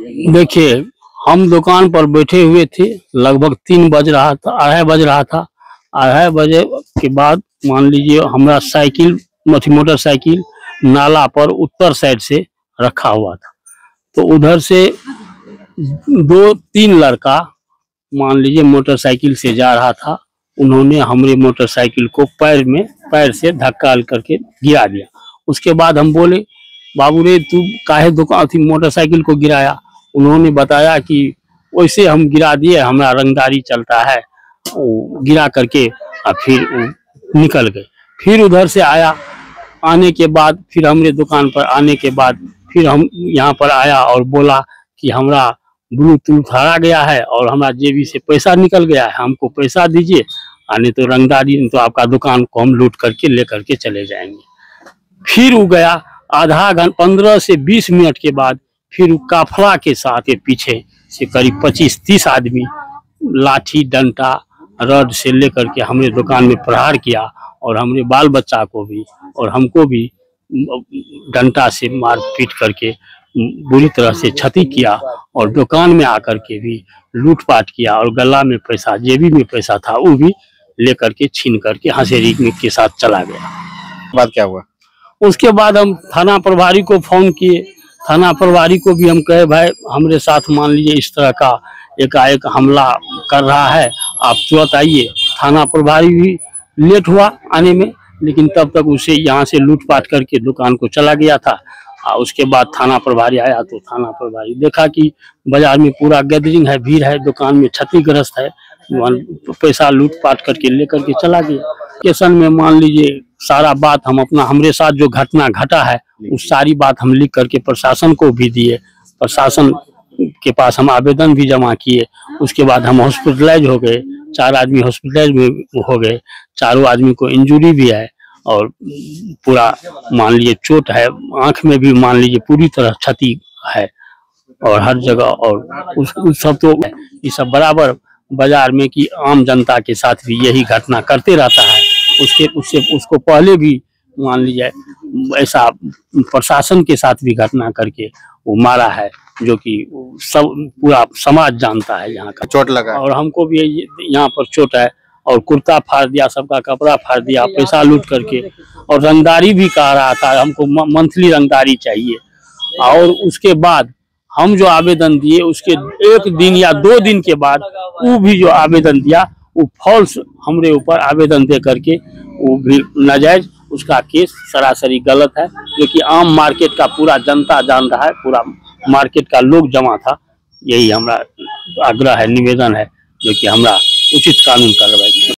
देखिए, हम दुकान पर बैठे हुए थे, लगभग 3 बज रहा था, अढ़ाई बज रहा था। अढ़ाई बजे के बाद मान लीजिए हमारा साइकिल मोटरसाइकिल नाला पर उत्तर साइड से रखा हुआ था। तो उधर से 2-3 लड़का मान लीजिए मोटरसाइकिल से जा रहा था। उन्होंने हमारे मोटरसाइकिल को पैर से धक्का करके गिरा दिया। उसके बाद हम बोले, बाबू रे तू काहे दुकान थी मोटरसाइकिल को गिराया? उन्होंने बताया कि वैसे हम गिरा दिए, हमारा रंगदारी चलता है। वो गिरा करके फिर निकल गए। फिर उधर से आने के बाद फिर हमारे दुकान पर आने के बाद फिर हम यहाँ पर आया और बोला कि हमारा ब्लूटूथ हरा गया है और हमारा जेबी से पैसा निकल गया है, हमको पैसा दीजिए, नहीं तो रंगदारी, नहीं तो आपका दुकान को हम लूट करके लेकर के चले जाएंगे। फिर वो गया। आधा घंटा 15 से 20 मिनट के बाद फिर काफला के साथ पीछे से करीब 25-30 आदमी लाठी डंडा रड से लेकर के हमारे दुकान में प्रहार किया और हमारे बाल बच्चा को भी और हमको भी डंडा से मार पीट करके बुरी तरह से क्षति किया और दुकान में आकर के भी लूटपाट किया और गला में पैसा, जेबी में पैसा था वो भी लेकर के छीन करके हंसेरी के साथ चला गया। बाद क्या हुआ? उसके बाद हम थाना प्रभारी को फोन किए। थाना प्रभारी को भी हम कहे, भाई हमारे साथ मान लीजिए इस तरह का एकाएक हमला कर रहा है, आप तुरंत आइए। थाना प्रभारी भी लेट हुआ आने में, लेकिन तब तक उसे यहाँ से लूटपाट करके दुकान को चला गया था। उसके बाद थाना प्रभारी आया तो थाना प्रभारी देखा कि बाजार में पूरा गैदरिंग है, भीड़ है, दुकान में क्षतिग्रस्त है, पैसा लूटपाट करके लेकर के चला गया। स्टेशन में मान लीजिए सारा बात हम अपना, हमारे साथ जो घटना घटा है उस सारी बात हम लिख करके प्रशासन को भी दिए। प्रशासन के पास हम आवेदन भी जमा किए। उसके बाद हम हॉस्पिटलाइज हो गए, 4 आदमी हॉस्पिटलाइज में हो गए, चारों आदमी को इंजरी भी है और पूरा मान लीजिए चोट है, आंख में भी मान लीजिए पूरी तरह क्षति है और हर जगह। और उस सब तो ये सब बराबर बाजार में कि आम जनता के साथ भी यही घटना करते रहता है। उसको पहले भी मान लीजिए ऐसा प्रशासन के साथ भी घटना करके वो मारा है, जो कि सब पूरा समाज जानता है यहाँ का। चोट लगा और हमको भी यहाँ पर चोट है और कुर्ता फाड़ दिया, सबका कपड़ा फाड़ दिया, पैसा लूट करके। और रंगदारी भी कह रहा था, हमको मंथली रंगदारी चाहिए। और उसके बाद हम जो आवेदन दिए उसके 1 दिन या 2 दिन के बाद वो भी जो आवेदन दिया वो फॉल्स हमारे ऊपर आवेदन दे करके वो भी नाजायज, उसका केस सरासरी गलत है, जो कि आम मार्केट का पूरा जनता जान रहा है, पूरा मार्केट का लोग जमा था। यही हमारा आग्रह है, निवेदन है, जो कि हमारा उचित कानून कार्रवाई